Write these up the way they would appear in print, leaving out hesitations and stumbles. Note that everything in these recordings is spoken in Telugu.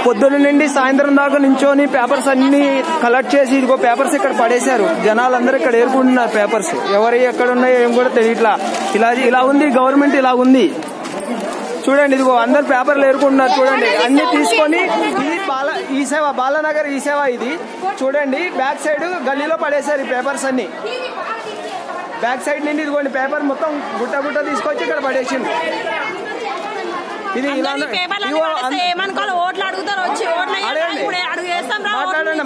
పొద్దున నుండి సాయంత్రం దాకా నించొని పేపర్స్ అన్ని కలెక్ట్ చేసి ఇదిగో పేపర్స్ ఇక్కడ పడేశారు. జనాలందరూ ఇక్కడ ఏరుకుంటున్నారు పేపర్స్. ఎవరు ఎక్కడ ఉన్నాయో ఏం కూడా తెలియట్లా. ఇలా ఉంది గవర్నమెంట్, ఇలా ఉంది చూడండి. ఇదిగో అందరు పేపర్లు ఏరుకుంటున్నారు చూడండి. అన్ని తీసుకొని ఇది బాలానగర్ ఈ సేవ ఇది చూడండి. బ్యాక్ సైడ్ గల్లీలో పడేశారు ఈ పేపర్స్ అన్ని. బ్యాక్ సైడ్ నుండి ఇదిగోండి పేపర్ మొత్తం గుట్ట తీసుకొచ్చి ఇక్కడ పడేసింది. ఇది ఇలా మాట్లాడండి.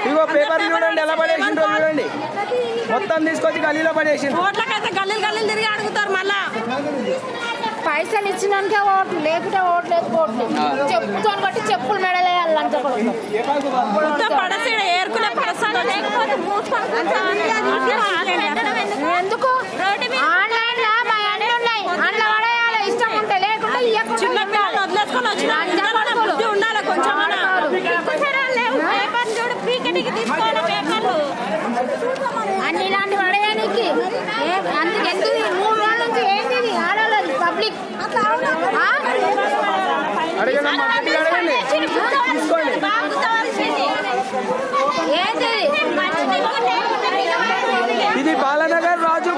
ఇదిగో పేపర్ చూడండి ఎలా పడేసిండ్రో చూడండి. మొత్తం తీసుకొచ్చి గల్లీలో పడేసింది. తిరిగి అడుగుతారు మళ్ళా. పైసలు ఇచ్చినాకే ఓట్లు, లేకుంటే ఓట్లు లేదు. ఓట్లు చెప్పుతో బట్టి చెప్పులు మెడలేయాలంటే ఏరుకునే పరిస్థితి లేకపోతే ఎందుకు ఆన్లైన్ లో మా అన్ని ఉన్నాయి. అందులో పడేయాలి ఇష్టం ఉంటే, లేకుంటే చిన్న పిల్లలు వదిలేసుకొని వచ్చిన ఉండాలి కొంచెం. అన్ని ఇలాంటి పడేయడానికి అందుకెందుకు 3 రోజుల నుంచి ఏంటి ఆడాలి పబ్లిక్ ఇది బాలానగర్ రాజు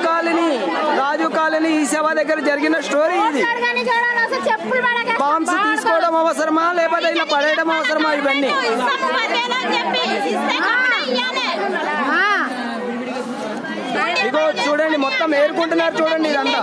కాలనీ ఈ సేవ దగ్గర జరిగిన స్టోరీ. ఇది బాంబ్స్ తీసుకోవడం అవసరమా లేకపోతే ఇలా పడేయడం అవసరమా? ఇవన్నీ ఇదిగో చూడండి మొత్తం ఏరుకుంటున్నారు చూడండి. ఇదంతా